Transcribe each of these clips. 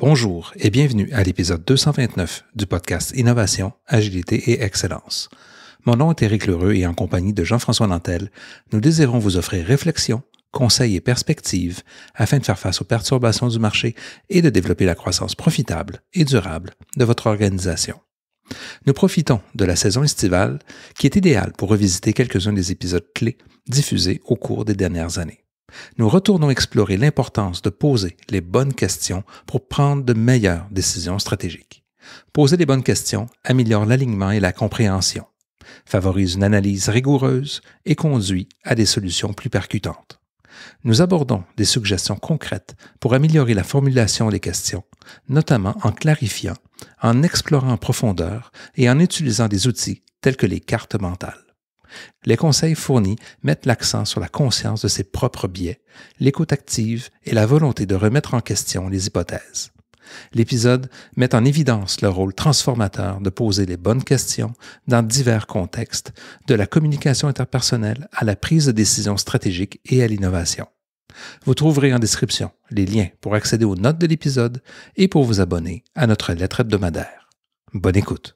Bonjour et bienvenue à l'épisode 229 du podcast Innovation, Agilité et Excellence. Mon nom est Éric Lheureux et en compagnie de Jean-François Nantel, nous désirons vous offrir réflexion, conseils et perspectives afin de faire face aux perturbations du marché et de développer la croissance profitable et durable de votre organisation. Nous profitons de la saison estivale qui est idéale pour revisiter quelques-uns des épisodes clés diffusés au cours des dernières années. Nous retournons explorer l'importance de poser les bonnes questions pour prendre de meilleures décisions stratégiques. Poser les bonnes questions améliore l'alignement et la compréhension, favorise une analyse rigoureuse et conduit à des solutions plus percutantes. Nous abordons des suggestions concrètes pour améliorer la formulation des questions, notamment en clarifiant, en explorant en profondeur et en utilisant des outils tels que les cartes mentales. Les conseils fournis mettent l'accent sur la conscience de ses propres biais, l'écoute active et la volonté de remettre en question les hypothèses. L'épisode met en évidence le rôle transformateur de poser les bonnes questions dans divers contextes, de la communication interpersonnelle à la prise de décision stratégique et à l'innovation. Vous trouverez en description les liens pour accéder aux notes de l'épisode et pour vous abonner à notre lettre hebdomadaire. Bonne écoute!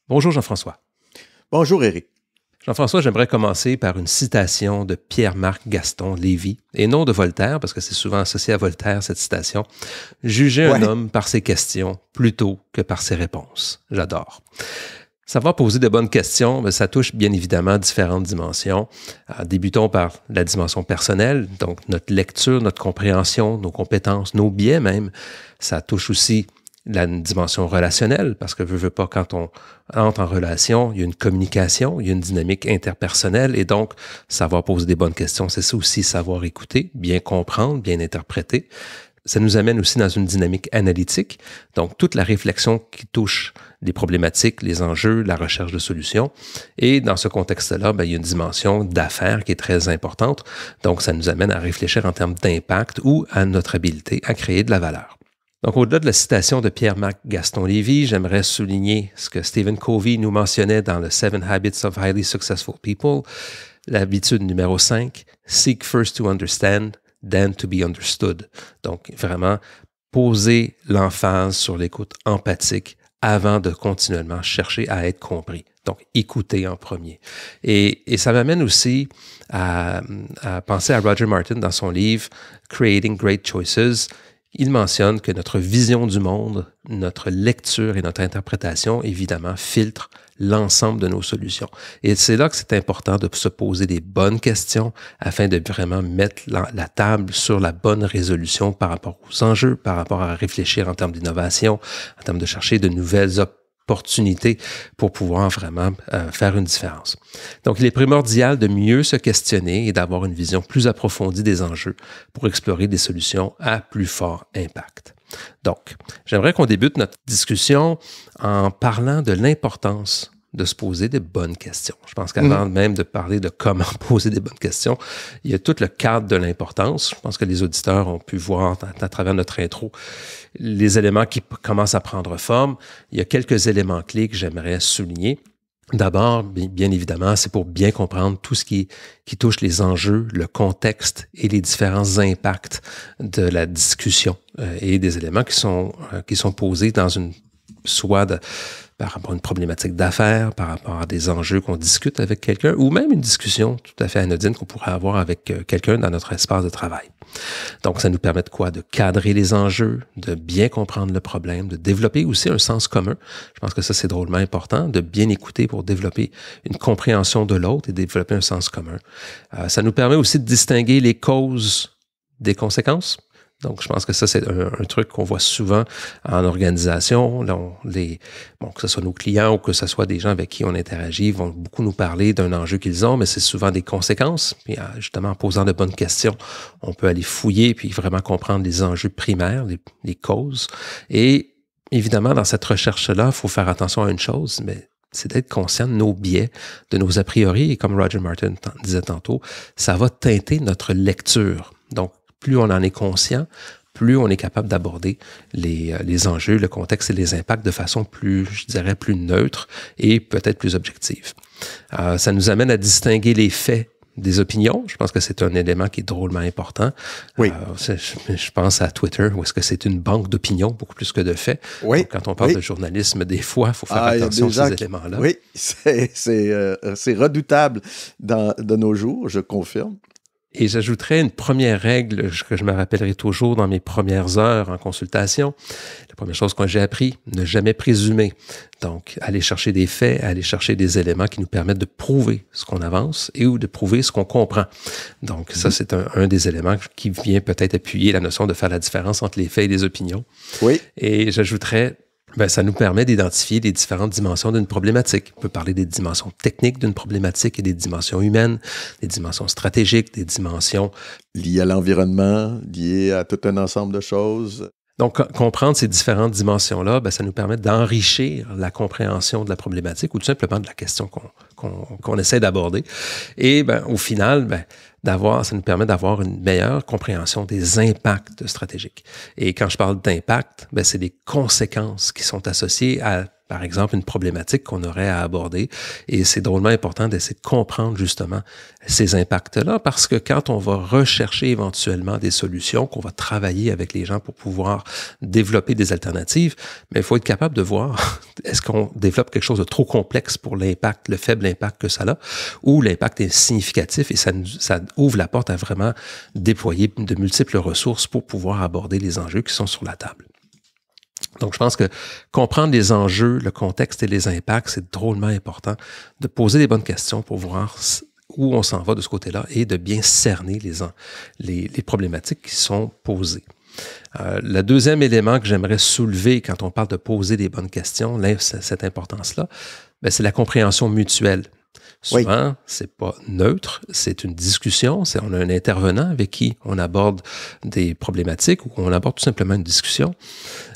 Bonjour Jean-François. Bonjour Éric. Jean-François, j'aimerais commencer par une citation de Pierre-Marc Gaston Lévy, et non de Voltaire, parce que c'est souvent associé à Voltaire, cette citation. « Jugez un homme par ses questions plutôt que par ses réponses. » J'adore. Savoir poser de bonnes questions, ça touche bien évidemment différentes dimensions. Débutons par la dimension personnelle, donc notre lecture, notre compréhension, nos compétences, nos biais même. Ça touche aussi la dimension relationnelle, parce que veut pas, quand on entre en relation, il y a une communication, il y a une dynamique interpersonnelle, et donc, savoir poser des bonnes questions, c'est ça aussi, savoir écouter, bien comprendre, bien interpréter. Ça nous amène aussi dans une dynamique analytique, donc toute la réflexion qui touche les problématiques, les enjeux, la recherche de solutions. Et dans ce contexte-là, il y a une dimension d'affaires qui est très importante, donc ça nous amène à réfléchir en termes d'impact ou à notre habilité à créer de la valeur. Donc, au-delà de la citation de Pierre-Marc Gaston Lévy, j'aimerais souligner ce que Stephen Covey nous mentionnait dans le 7 Habits of Highly Successful People, l'habitude numéro 5, « Seek first to understand, then to be understood ». Donc, vraiment, poser l'emphase sur l'écoute empathique avant de continuellement chercher à être compris. Donc, écouter en premier. Et ça m'amène aussi à penser à Roger Martin dans son livre « Creating Great Choices ». Il mentionne que notre vision du monde, notre lecture et notre interprétation, évidemment, filtrent l'ensemble de nos solutions. Et c'est là que c'est important de se poser des bonnes questions afin de vraiment mettre la table sur la bonne résolution par rapport aux enjeux, par rapport à réfléchir en termes d'innovation, en termes de chercher de nouvelles opportunités pour pouvoir vraiment faire une différence. Donc, il est primordial de mieux se questionner et d'avoir une vision plus approfondie des enjeux pour explorer des solutions à plus fort impact. Donc, j'aimerais qu'on débute notre discussion en parlant de l'importance de se poser des bonnes questions. Je pense qu'avant même de parler de comment poser des bonnes questions, il y a tout le cadre de l'importance. Je pense que les auditeurs ont pu voir à travers notre intro les éléments qui commencent à prendre forme. Il y a quelques éléments clés que j'aimerais souligner. D'abord, bien évidemment, c'est pour bien comprendre tout ce qui touche les enjeux, le contexte et les différents impacts de la discussion et des éléments qui sont posés dans par rapport à une problématique d'affaires, par rapport à des enjeux qu'on discute avec quelqu'un, ou même une discussion tout à fait anodine qu'on pourrait avoir avec quelqu'un dans notre espace de travail. Donc, ça nous permet de quoi? De cadrer les enjeux, de bien comprendre le problème, de développer aussi un sens commun. Je pense que ça, c'est drôlement important, de bien écouter pour développer une compréhension de l'autre et développer un sens commun. Ça nous permet aussi de distinguer les causes des conséquences. Donc, je pense que ça, c'est un truc qu'on voit souvent en organisation. Là, que ce soit nos clients ou que ce soit des gens avec qui on interagit, vont beaucoup nous parler d'un enjeu qu'ils ont, mais c'est souvent des conséquences. Puis, justement, en posant de bonnes questions, on peut aller fouiller puis vraiment comprendre les enjeux primaires, les causes. Et évidemment, dans cette recherche-là, il faut faire attention à une chose, mais c'est d'être conscient de nos biais, de nos a priori. Et comme Roger Martin disait tantôt, ça va teinter notre lecture. Donc, plus on en est conscient, plus on est capable d'aborder les enjeux, le contexte et les impacts de façon plus, je dirais, plus neutre et peut-être plus objective. Ça nous amène à distinguer les faits des opinions. Je pense que c'est un élément qui est drôlement important. Oui. Je pense à Twitter, où est-ce que c'est une banque d'opinions, beaucoup plus que de faits. Oui. Donc, quand on parle de journalisme, des fois, il faut faire attention à ces éléments-là. Oui, c'est redoutable de nos jours, je confirme. Et j'ajouterais une première règle que je me rappellerai toujours dans mes premières heures en consultation. La première chose que j'ai appris, ne jamais présumer. Donc, aller chercher des faits, aller chercher des éléments qui nous permettent de prouver ce qu'on avance et ou de prouver ce qu'on comprend. Donc, ça, c'est un des éléments qui vient peut-être appuyer la notion de faire la différence entre les faits et les opinions. Oui. Et j'ajouterais, ça nous permet d'identifier les différentes dimensions d'une problématique. On peut parler des dimensions techniques d'une problématique et des dimensions humaines, des dimensions stratégiques, des dimensions liées à l'environnement, liées à tout un ensemble de choses. Donc, comprendre ces différentes dimensions-là, ça nous permet d'enrichir la compréhension de la problématique ou tout simplement de la question qu'on essaie d'aborder. Et au final, ça nous permet d'avoir une meilleure compréhension des impacts stratégiques. Et quand je parle d'impact, c'est les conséquences qui sont associées à, par exemple, une problématique qu'on aurait à aborder. Et c'est drôlement important d'essayer de comprendre justement ces impacts-là, parce que quand on va rechercher éventuellement des solutions, qu'on va travailler avec les gens pour pouvoir développer des alternatives, mais il faut être capable de voir, est-ce qu'on développe quelque chose de trop complexe pour l'impact, le faible impact que ça a, ou l'impact est significatif et ça ouvre la porte à vraiment déployer de multiples ressources pour pouvoir aborder les enjeux qui sont sur la table. Donc, je pense que comprendre les enjeux, le contexte et les impacts, c'est drôlement important de poser les bonnes questions pour voir où on s'en va de ce côté-là et de bien cerner les problématiques qui sont posées. Le deuxième élément que j'aimerais soulever quand on parle de poser les bonnes questions, cette importance-là, c'est la compréhension mutuelle. Souvent, c'est pas neutre, c'est une discussion, on a un intervenant avec qui on aborde des problématiques ou on aborde tout simplement une discussion.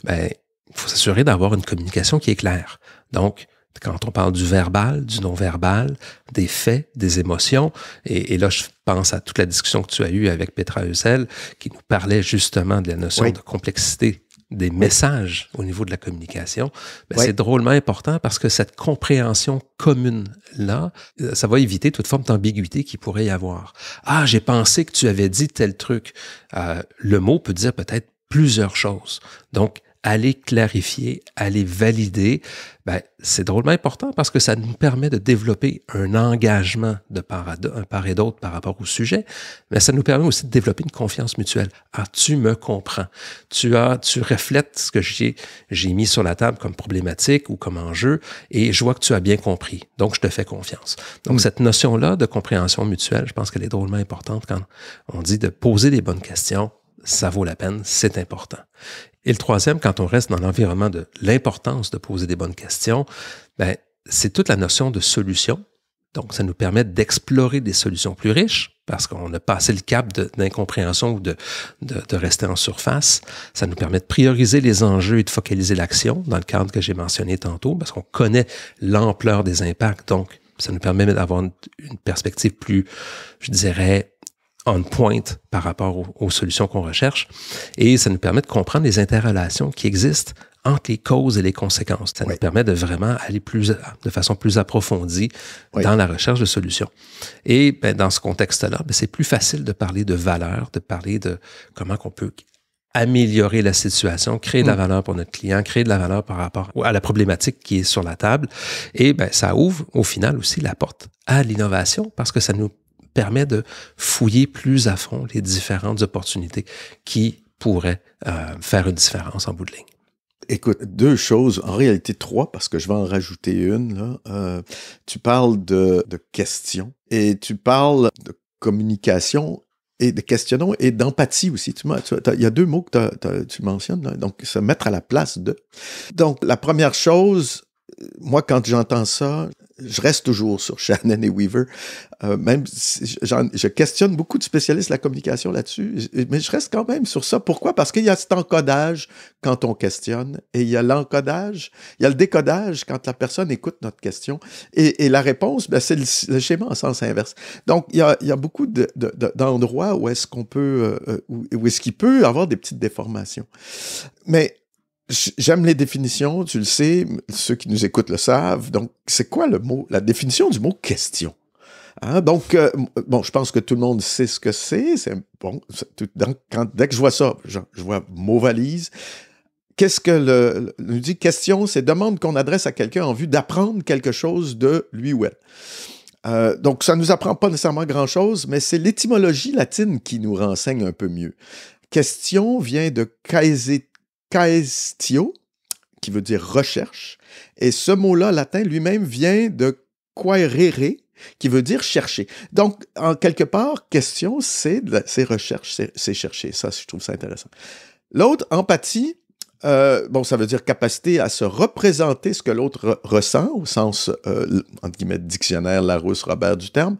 Il faut s'assurer d'avoir une communication qui est claire. Donc, quand on parle du verbal, du non-verbal, des faits, des émotions, et là, je pense à toute la discussion que tu as eue avec Petra Hussel, qui nous parlait justement de la notion de complexité des messages au niveau de la communication, c'est drôlement important parce que cette compréhension commune-là, ça va éviter toute forme d'ambiguïté qu'il pourrait y avoir. « Ah, j'ai pensé que tu avais dit tel truc. » Le mot peut dire peut-être plusieurs choses. Donc, aller clarifier, aller valider, c'est drôlement important parce que ça nous permet de développer un engagement de part et d'autre par rapport au sujet, mais ça nous permet aussi de développer une confiance mutuelle. Ah, tu me comprends. Tu reflètes ce que j'ai mis sur la table comme problématique ou comme enjeu et je vois que tu as bien compris. Donc, je te fais confiance. Donc, cette notion-là de compréhension mutuelle, je pense qu'elle est drôlement importante quand on dit de poser les bonnes questions. Ça vaut la peine, c'est important. Et le troisième, quand on reste dans l'environnement de l'importance de poser des bonnes questions, c'est toute la notion de solution. Donc, ça nous permet d'explorer des solutions plus riches parce qu'on a passé le cap d'incompréhension ou de rester en surface. Ça nous permet de prioriser les enjeux et de focaliser l'action dans le cadre que j'ai mentionné tantôt parce qu'on connaît l'ampleur des impacts. Donc, ça nous permet d'avoir une perspective plus, je dirais, on point par rapport aux solutions qu'on recherche. Et ça nous permet de comprendre les interrelations qui existent entre les causes et les conséquences. Ça nous permet de vraiment aller de façon plus approfondie dans la recherche de solutions. Et dans ce contexte-là, c'est plus facile de parler de valeur, de parler de comment on peut améliorer la situation, créer de la valeur pour notre client, créer de la valeur par rapport à la problématique qui est sur la table. Et ça ouvre au final aussi la porte à l'innovation parce que ça nous permet de fouiller plus à fond les différentes opportunités qui pourraient faire une différence en bout de ligne. Écoute, deux choses, en réalité trois, parce que je vais en rajouter une. Là. Tu parles de questions et tu parles de communication et de questionnement et d'empathie aussi. Il y a deux mots que tu mentionnes, là, donc se mettre à la place de. Donc, la première chose, moi, quand j'entends ça, je reste toujours sur Shannon et Weaver. Même si je questionne beaucoup de spécialistes de la communication là-dessus, mais je reste quand même sur ça. Pourquoi? Parce qu'il y a cet encodage quand on questionne, et il y a l'encodage, il y a le décodage quand la personne écoute notre question, et la réponse, ben, c'est le schéma en sens inverse. Donc, il y a beaucoup d'endroits où est-ce qu'on peut, où est-ce qu'il peut avoir des petites déformations. Mais j'aime les définitions, tu le sais, ceux qui nous écoutent le savent. Donc, c'est quoi le mot, la définition du mot question? Hein? Donc, bon, je pense que tout le monde sait ce que c'est. Bon, dès que je vois ça, je vois mot valise. Qu'est-ce que nous dit question? C'est demande qu'on adresse à quelqu'un en vue d'apprendre quelque chose de lui ou elle. Donc, ça ne nous apprend pas nécessairement grand-chose, mais c'est l'étymologie latine qui nous renseigne un peu mieux. Question vient de caestio, qui veut dire recherche, et ce mot-là latin lui-même vient de quaerere, qui veut dire chercher. Donc, en quelque part, question, c'est recherche, c'est chercher. Ça, je trouve ça intéressant. L'autre, empathie, bon, ça veut dire capacité à se représenter ce que l'autre ressent, au sens, entre guillemets, dictionnaire Larousse-Robert du terme.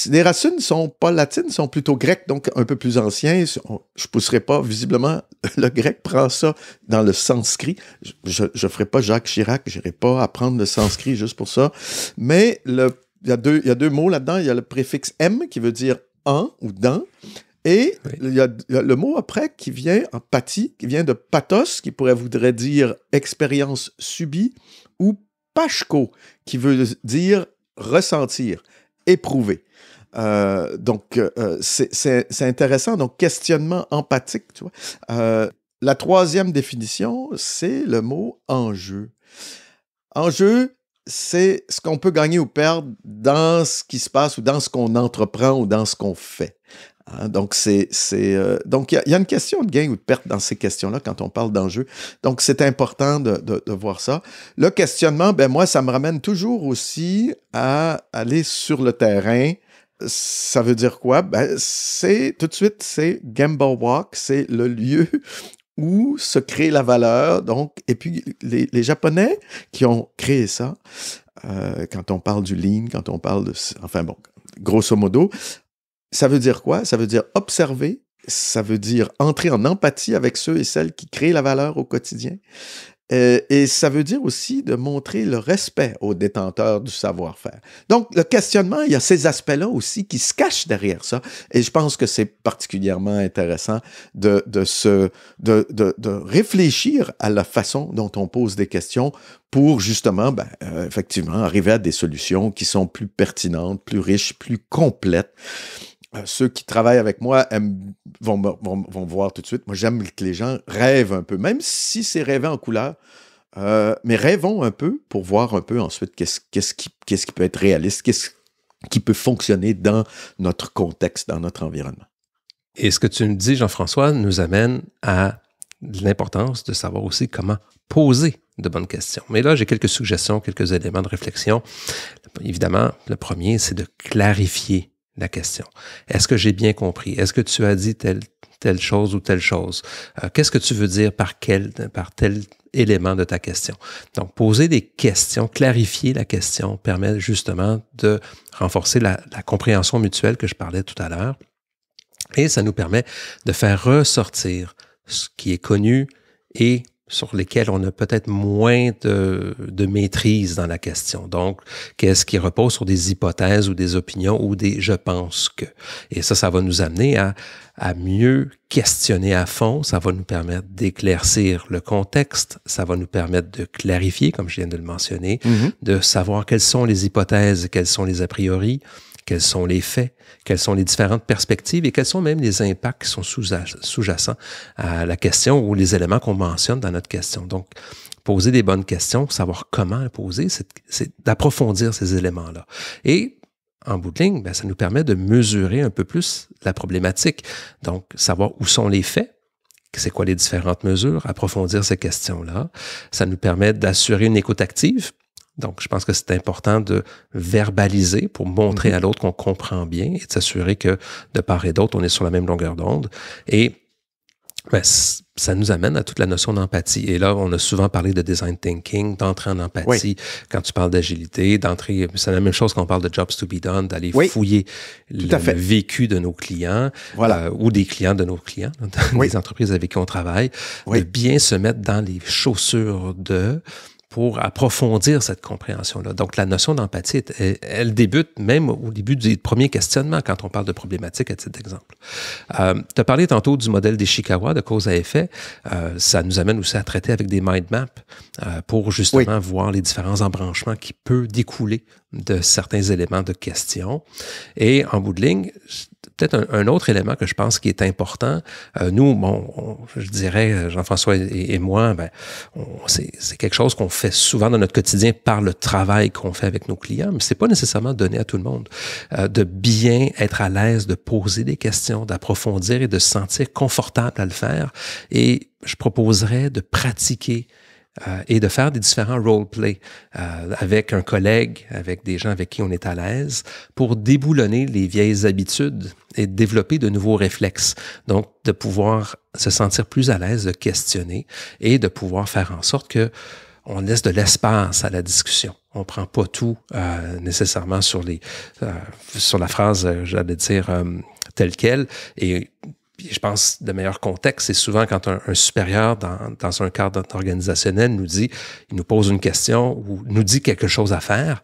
Les racines ne sont pas latines, sont plutôt grecques, donc un peu plus anciens. Je ne pousserai pas, visiblement, le grec prend ça dans le sanskrit. Je ne ferai pas Jacques Chirac, je n'irai pas apprendre le sanskrit juste pour ça. Mais il y a deux mots là-dedans. Il y a le préfixe « m » qui veut dire « en » ou « dans ». Et oui. il y a le mot après qui vient, empathie, qui vient de pathos, qui voudrait dire expérience subie, ou pashko, qui veut dire ressentir, éprouver. Donc, c'est intéressant. Donc, questionnement empathique, tu vois. La troisième définition, c'est le mot enjeu. Enjeu, c'est ce qu'on peut gagner ou perdre dans ce qui se passe ou dans ce qu'on entreprend ou dans ce qu'on fait. Hein, donc, donc il y a une question de gain ou de perte dans ces questions-là quand on parle d'enjeu. Donc, c'est important de voir ça. Le questionnement, ben moi, ça me ramène toujours aussi à aller sur le terrain. Ça veut dire quoi? Ben, tout de suite, c'est Gamble Walk, c'est le lieu où se crée la valeur. Donc, et puis, les Japonais qui ont créé ça, quand on parle du lean, quand on parle de... Enfin bon, grosso modo, ça veut dire quoi? Ça veut dire observer, ça veut dire entrer en empathie avec ceux et celles qui créent la valeur au quotidien. Et ça veut dire aussi de montrer le respect aux détenteurs du savoir-faire. Donc, le questionnement, il y a ces aspects-là aussi qui se cachent derrière ça. Et je pense que c'est particulièrement intéressant de réfléchir à la façon dont on pose des questions pour justement, effectivement, arriver à des solutions qui sont plus pertinentes, plus riches, plus complètes. Ceux qui travaillent avec moi vont voir tout de suite. Moi, j'aime que les gens rêvent un peu, même si c'est rêver en couleur, mais rêvons un peu pour voir un peu ensuite qu'est-ce qui peut être réaliste, qu'est-ce qui peut fonctionner dans notre contexte, dans notre environnement. Et ce que tu nous dis, Jean-François, nous amène à l'importance de savoir aussi comment poser de bonnes questions. Mais là, j'ai quelques suggestions, quelques éléments de réflexion. Évidemment, le premier, c'est de clarifier la question. Est-ce que j'ai bien compris? Est-ce que tu as dit telle chose ou telle chose? Qu'est-ce que tu veux dire par tel élément de ta question? Donc, poser des questions, clarifier la question permet justement de renforcer la compréhension mutuelle que je parlais tout à l'heure. Et ça nous permet de faire ressortir ce qui est connu et sur lesquels on a peut-être moins de maîtrise dans la question. Donc, qu'est-ce qui repose sur des hypothèses ou des opinions ou des « je pense que ». Et ça va nous amener à mieux questionner à fond. Ça va nous permettre d'éclaircir le contexte. Ça va nous permettre de clarifier, comme je viens de le mentionner, de savoir quelles sont les hypothèses, quels sont les a priori, quels sont les faits, quelles sont les différentes perspectives et quels sont même les impacts qui sont sous-jacents à la question ou les éléments qu'on mentionne dans notre question. Donc, poser des bonnes questions, savoir comment les poser, c'est d'approfondir ces éléments-là. Et en bout de ligne, ça nous permet de mesurer un peu plus la problématique. Donc, savoir où sont les faits, c'est quoi les différentes mesures, approfondir ces questions-là. Ça nous permet d'assurer une écoute active. Donc, je pense que c'est important de verbaliser pour montrer à l'autre qu'on comprend bien et de s'assurer que de part et d'autre, on est sur la même longueur d'onde. Et ça nous amène à toute la notion d'empathie. Et là, on a souvent parlé de design thinking, d'entrer en empathie. Quand tu parles d'agilité, d'entrer, c'est la même chose quand on parle de jobs to be done, d'aller fouiller le vécu de nos clients ou des clients de nos clients, dans les entreprises avec qui on travaille, de bien se mettre dans les chaussures pour approfondir cette compréhension-là. Donc, la notion d'empathie, elle débute même au début du premier questionnement quand on parle de problématiques, à titre d'exemple. Tu as parlé tantôt du modèle d'Ishikawa, de cause à effet. Ça nous amène aussi à traiter avec des mind maps pour justement voir les différents embranchements qui peuvent découler de certains éléments de question. Et en bout de ligne, peut-être un autre élément que je pense qui est important. Nous, je dirais, Jean-François et moi, c'est quelque chose qu'on fait souvent dans notre quotidien par le travail qu'on fait avec nos clients, mais c'est pas nécessairement donné à tout le monde. De bien être à l'aise, de poser des questions, d'approfondir et de se sentir confortable à le faire. Et je proposerais de pratiquer et de faire des différents role-play avec un collègue, avec des gens avec qui on est à l'aise, pour déboulonner les vieilles habitudes et développer de nouveaux réflexes. Donc, de pouvoir se sentir plus à l'aise de questionner et de pouvoir faire en sorte que on laisse de l'espace à la discussion. On ne prend pas tout nécessairement sur la phrase, j'allais dire, telle quelle. Et puis je pense le meilleur contexte, c'est souvent quand un supérieur dans un cadre organisationnel il nous pose une question ou nous dit quelque chose à faire,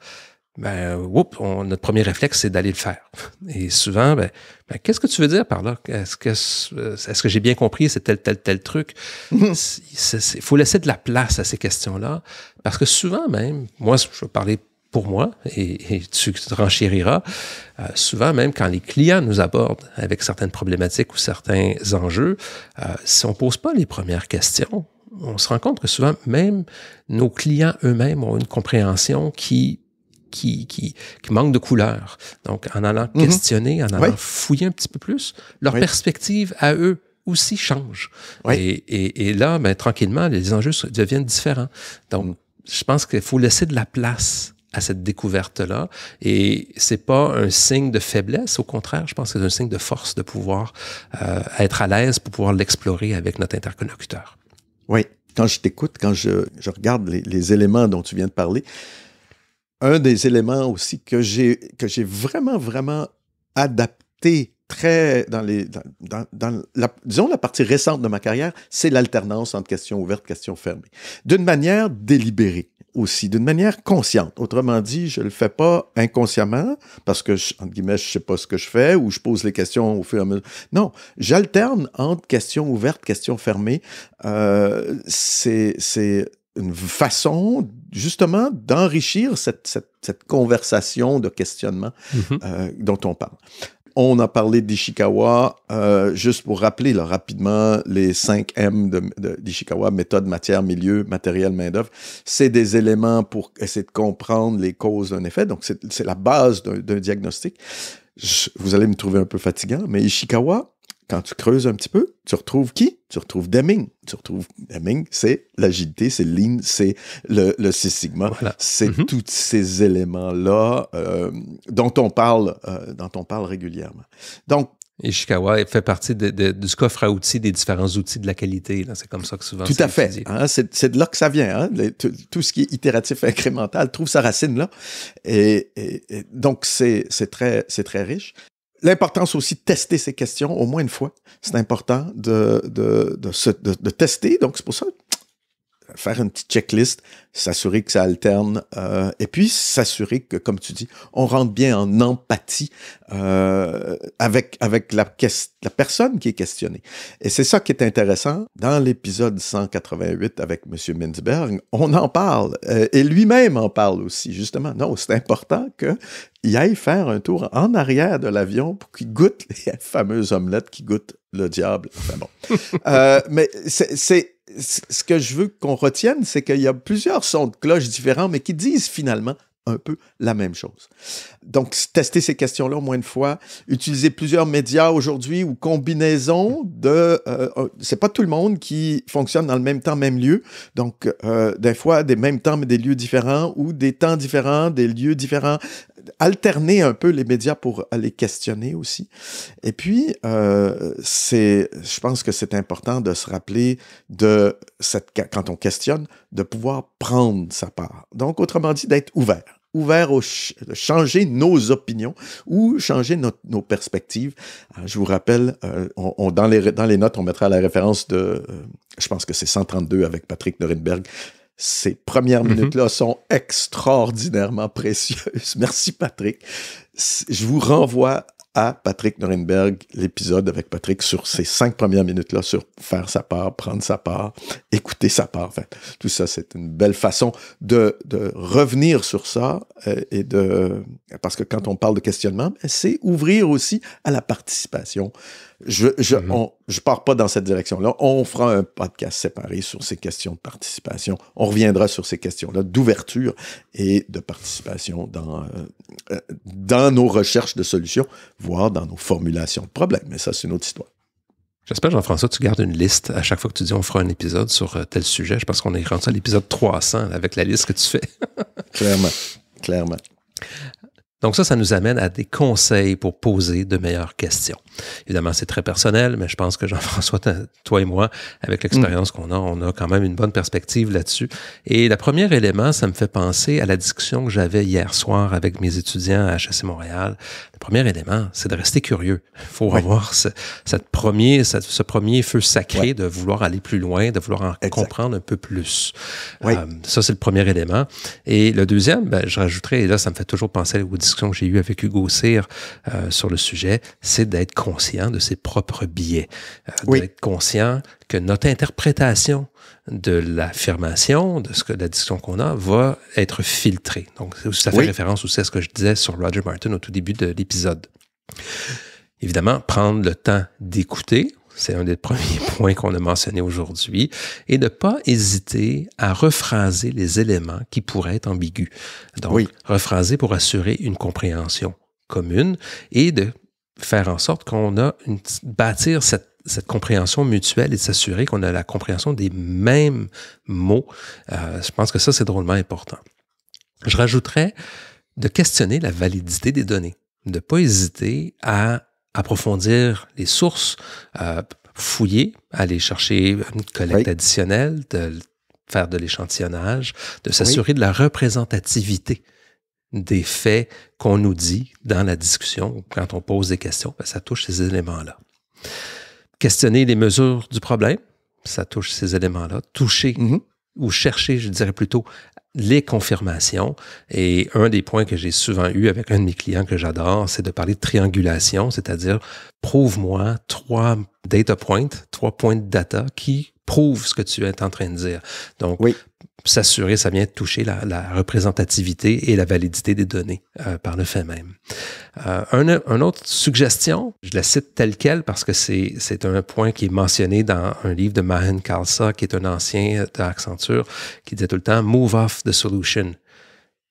notre premier réflexe, c'est d'aller le faire. Et souvent, qu'est-ce que tu veux dire par là? Est-ce que j'ai bien compris, c'est tel truc? Il faut laisser de la place à ces questions-là, parce que souvent même, moi, je vais parler pour moi, et tu renchériras, souvent même quand les clients nous abordent avec certaines problématiques ou certains enjeux, si on ne pose pas les premières questions, on se rend compte que souvent, même nos clients eux-mêmes ont une compréhension qui manque de couleur. Donc, en allant questionner, en allant fouiller un petit peu plus, leur perspective à eux aussi change. Et là, tranquillement, les enjeux deviennent différents. Donc, je pense qu'il faut laisser de la place à cette découverte-là. Et c'est pas un signe de faiblesse, au contraire, je pense que c'est un signe de force de pouvoir être à l'aise pour pouvoir l'explorer avec notre interlocuteur. Oui. Quand je t'écoute, quand je regarde les éléments dont tu viens de parler, un des éléments aussi que j'ai vraiment, vraiment adapté très disons la partie récente de ma carrière, c'est l'alternance entre questions ouvertes, questions fermées. D'une manière délibérée aussi, d'une manière consciente. Autrement dit, je le fais pas inconsciemment parce que, entre guillemets, je sais pas ce que je fais ou je pose les questions au fur et à mesure. Non, j'alterne entre questions ouvertes, questions fermées. C'est une façon, justement, d'enrichir cette conversation de questionnement dont on parle. On a parlé d'Ishikawa, juste pour rappeler là, rapidement les 5 M d'Ishikawa, méthode, matière, milieu, matériel, main-d'œuvre. C'est des éléments pour essayer de comprendre les causes d'un effet. Donc, c'est la base d'un diagnostic. Vous allez me trouver un peu fatigant, mais Ishikawa, quand tu creuses un petit peu, tu retrouves qui? Tu retrouves Deming. Deming, c'est l'agilité, c'est le lean, c'est le Six Sigma. Voilà. C'est tous ces éléments-là dont on parle régulièrement. Donc, Ishikawa fait partie du coffre à outils des différents outils de la qualité. Là. C'est comme ça que souvent tout à fait. Hein, c'est de là que ça vient. Hein, tout ce qui est itératif incrémental trouve sa racine là. Et donc, c'est très riche. L'importance aussi de tester ces questions au moins une fois. C'est important de tester. Donc, c'est pour ça, faire une petite checklist, s'assurer que ça alterne, et puis s'assurer que, comme tu dis, on rentre bien en empathie avec la personne qui est questionnée. Et c'est ça qui est intéressant. Dans l'épisode 188 avec M. Mintzberg, on en parle, et lui-même en parle aussi, justement. Non, c'est important qu'il aille faire un tour en arrière de l'avion pour qu'il goûte les fameuses omelettes qui goûtent le diable. Enfin bon. Mais ce que je veux qu'on retienne, c'est qu'il y a plusieurs sons de cloche différents, mais qui disent finalement un peu la même chose. Donc, tester ces questions-là au moins une fois, utiliser plusieurs médias aujourd'hui ou combinaisons de... c'est pas tout le monde qui fonctionne dans le même temps, même lieu. Donc, des fois, des mêmes temps, mais des lieux différents ou des temps différents, des lieux différents. Alterner un peu les médias pour les questionner aussi. Et puis, je pense que c'est important de se rappeler quand on questionne, de pouvoir prendre sa part. Donc, autrement dit, d'être ouvert de changer nos opinions ou changer nos perspectives. Je vous rappelle, dans les notes, on mettra la référence de, je pense que c'est 132 avec Patrick Norenberg. Ces premières minutes-là sont extraordinairement précieuses. Merci, Patrick. Je vous renvoie à Patrick Norenberg, l'épisode avec Patrick sur ces 5 premières minutes-là, sur faire sa part, prendre sa part, écouter sa part. Enfin, tout ça, c'est une belle façon de revenir sur ça parce que quand on parle de questionnement, c'est ouvrir aussi à la participation. Je pars pas dans cette direction-là. On fera un podcast séparé sur ces questions de participation. On reviendra sur ces questions-là d'ouverture et de participation dans nos recherches de solutions, voire dans nos formulations de problèmes. Mais ça, c'est une autre histoire. J'espère, Jean-François, tu gardes une liste à chaque fois que tu dis on fera un épisode sur tel sujet. Je pense qu'on est rendu à l'épisode 300 là, avec la liste que tu fais. Clairement. Donc ça nous amène à des conseils pour poser de meilleures questions. Évidemment, c'est très personnel, mais je pense que Jean-François, toi et moi, avec l'expérience qu'on a, on a quand même une bonne perspective là-dessus. Et le premier élément, ça me fait penser à la discussion que j'avais hier soir avec mes étudiants à HEC Montréal. Le premier élément, c'est de rester curieux. Il faut avoir ce premier feu sacré de vouloir aller plus loin, de vouloir en comprendre un peu plus. Ça, c'est le premier élément. Et le deuxième, je rajouterais, et là, ça me fait toujours penser aux discussions que j'ai eues avec Hugo Cyr sur le sujet, c'est d'être conscient de ses propres biais. D'être conscient que notre interprétation de l'affirmation, de la discussion qu'on a, va être filtrée. Donc, ça fait référence aussi à ce que je disais sur Roger Martin au tout début de l'épisode. Évidemment, prendre le temps d'écouter, c'est un des premiers points qu'on a mentionné aujourd'hui, et ne pas hésiter à rephraser les éléments qui pourraient être ambigus. Donc, rephraser pour assurer une compréhension commune et de faire en sorte qu'on a bâtir cette compréhension mutuelle et de s'assurer qu'on a la compréhension des mêmes mots. Je pense que ça, c'est drôlement important. Je rajouterais de questionner la validité des données, de ne pas hésiter à approfondir les sources, fouiller, aller chercher une collecte additionnelle, de faire de l'échantillonnage, de s'assurer de la représentativité des faits qu'on nous dit dans la discussion. Quand on pose des questions, ça touche ces éléments-là. Questionner les mesures du problème, ça touche ces éléments-là. Toucher ou chercher, je dirais plutôt, les confirmations. Et un des points que j'ai souvent eu avec un de mes clients que j'adore, c'est de parler de triangulation, c'est-à-dire prouve-moi 3 data points, 3 points de data qui prouvent ce que tu es en train de dire. Donc, s'assurer, ça vient toucher la représentativité et la validité des données par le fait même. Une autre suggestion, je la cite telle quelle parce que c'est un point qui est mentionné dans un livre de Mahen Khalsa, qui est un ancien d'Accenture, qui disait tout le temps « move off the solution ».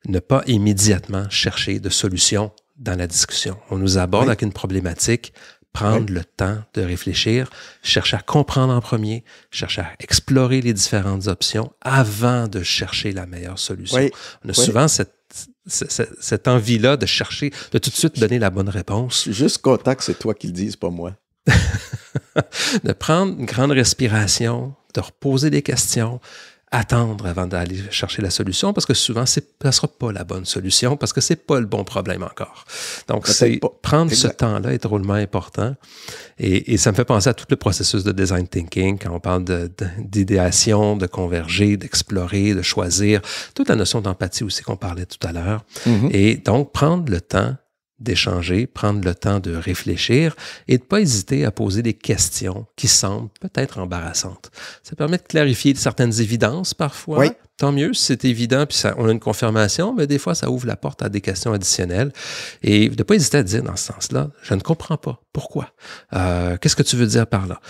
Ne pas immédiatement chercher de solution dans la discussion. On nous aborde avec une problématique, prendre le temps de réfléchir, chercher à comprendre en premier, chercher à explorer les différentes options avant de chercher la meilleure solution. On a souvent cette envie-là de chercher, de tout de suite donner la bonne réponse. Je suis juste content que c'est toi qui le dises, pas moi. De prendre une grande respiration, de reposer des questions, attendre avant d'aller chercher la solution, parce que souvent, ça ne sera pas la bonne solution, parce que ce n'est pas le bon problème encore. Donc, prendre ce temps-là est drôlement important. Et ça me fait penser à tout le processus de design thinking, quand on parle d'idéation, de converger, d'explorer, de choisir, toute la notion d'empathie aussi qu'on parlait tout à l'heure. Et donc, prendre le temps d'échanger, prendre le temps de réfléchir et de ne pas hésiter à poser des questions qui semblent peut-être embarrassantes. Ça permet de clarifier certaines évidences parfois. Tant mieux si c'est évident puis on a une confirmation, mais des fois, ça ouvre la porte à des questions additionnelles. Et de ne pas hésiter à dire dans ce sens-là, je ne comprends pas. Pourquoi? Qu'est-ce que tu veux dire par là?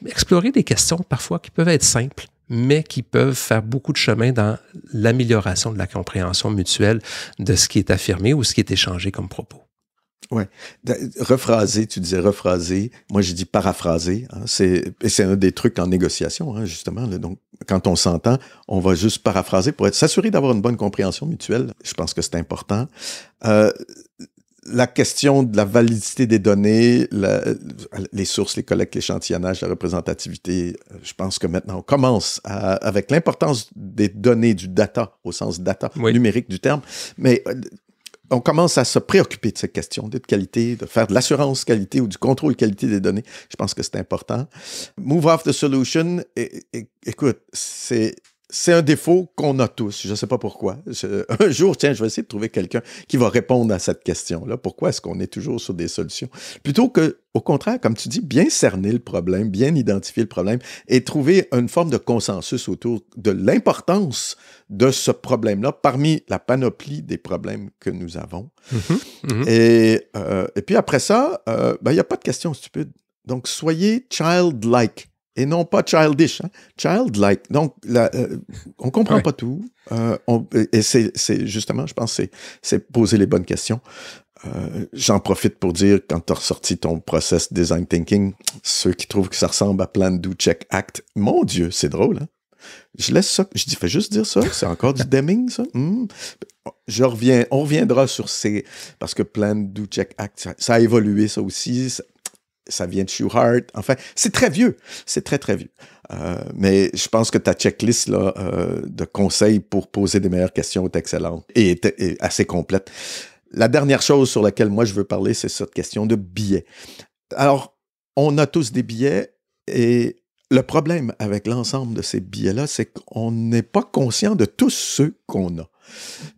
Explorer des questions parfois qui peuvent être simples, mais qui peuvent faire beaucoup de chemin dans l'amélioration de la compréhension mutuelle de ce qui est affirmé ou ce qui est échangé comme propos. Oui. Rephraser, tu disais rephraser. Moi, j'ai dit paraphraser. Hein. C'est un des trucs en négociation, hein, justement. Là. Donc, quand on s'entend, on va juste paraphraser pour s'assurer d'avoir une bonne compréhension mutuelle. Je pense que c'est important. La question de la validité des données, les sources, les collectes, l'échantillonnage, la représentativité, je pense que maintenant, on commence avec l'importance des données, du data, au sens data numérique du terme, mais on commence à se préoccuper de cette question de qualité, de faire de l'assurance qualité ou du contrôle qualité des données. Je pense que c'est important. Move off the solution, écoute, c'est un défaut qu'on a tous. Je ne sais pas pourquoi. Un jour, tiens, je vais essayer de trouver quelqu'un qui va répondre à cette question-là. Pourquoi est-ce qu'on est toujours sur des solutions? Plutôt que, au contraire, comme tu dis, bien cerner le problème, bien identifier le problème et trouver une forme de consensus autour de l'importance de ce problème-là parmi la panoplie des problèmes que nous avons. Et puis après ça, il n'y a pas de questions stupides. Donc, soyez childlike. Et non pas childish, hein? Childlike. Donc, on ne comprend pas tout. Et c'est justement, je pense, c'est poser les bonnes questions. J'en profite pour dire, quand tu as ressorti ton process design thinking, ceux qui trouvent que ça ressemble à Plan, Do, Check, Act, mon Dieu, c'est drôle, hein? Je laisse ça, je dis, fais juste dire ça, c'est encore du Deming, ça? On reviendra sur parce que Plan, Do, Check, Act, ça a évolué, ça aussi, ça vient de Shewhart. Enfin, c'est très vieux. C'est très, très vieux. Mais je pense que ta checklist là, de conseils pour poser des meilleures questions est excellente et est assez complète. La dernière chose sur laquelle moi je veux parler, c'est cette question de billets. Alors, on a tous des billets et le problème avec l'ensemble de ces billets-là, c'est qu'on n'est pas conscient de tous ceux qu'on a.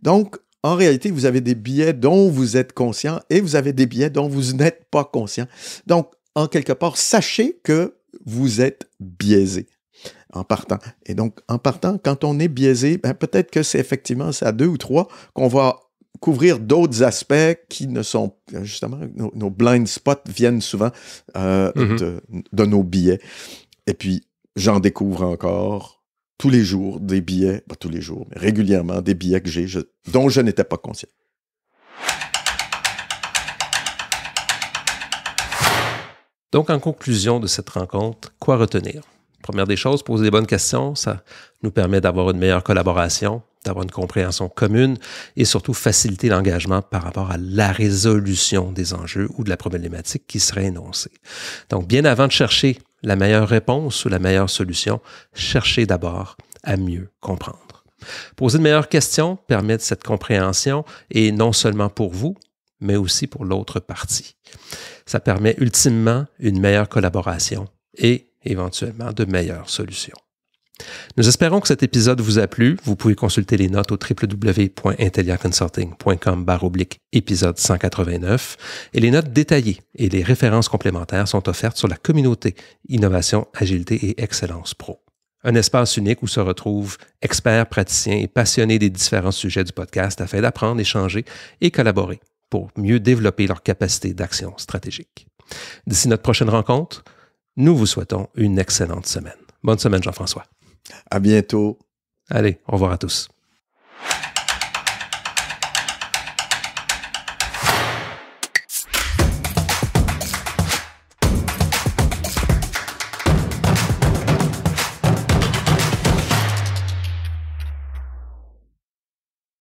Donc, en réalité, vous avez des billets dont vous êtes conscient et vous avez des billets dont vous n'êtes pas conscient. Donc, en quelque part, sachez que vous êtes biaisé en partant. Et donc, en partant, quand on est biaisé, peut-être que c'est effectivement à 2 ou 3 qu'on va couvrir d'autres aspects qui ne sont, justement, nos blind spots viennent souvent de nos billets. Et puis, j'en découvre encore tous les jours des billets, pas tous les jours, mais régulièrement des billets que j'ai dont je n'étais pas conscient. Donc, en conclusion de cette rencontre, quoi retenir? Première des choses, poser des bonnes questions, ça nous permet d'avoir une meilleure collaboration, d'avoir une compréhension commune et surtout faciliter l'engagement par rapport à la résolution des enjeux ou de la problématique qui serait énoncée. Donc, bien avant de chercher la meilleure réponse ou la meilleure solution, cherchez d'abord à mieux comprendre. Poser de meilleures questions permet cette compréhension et non seulement pour vous, mais aussi pour l'autre partie. Ça permet ultimement une meilleure collaboration et éventuellement de meilleures solutions. Nous espérons que cet épisode vous a plu. Vous pouvez consulter les notes au www.intelliaconsulting.com/épisode 189 et les notes détaillées et les références complémentaires sont offertes sur la communauté Innovation, Agilité et Excellence Pro. Un espace unique où se retrouvent experts, praticiens et passionnés des différents sujets du podcast afin d'apprendre, échanger et collaborer pour mieux développer leur capacité d'action stratégique. D'ici notre prochaine rencontre, nous vous souhaitons une excellente semaine. Bonne semaine, Jean-François. À bientôt. Allez, au revoir à tous.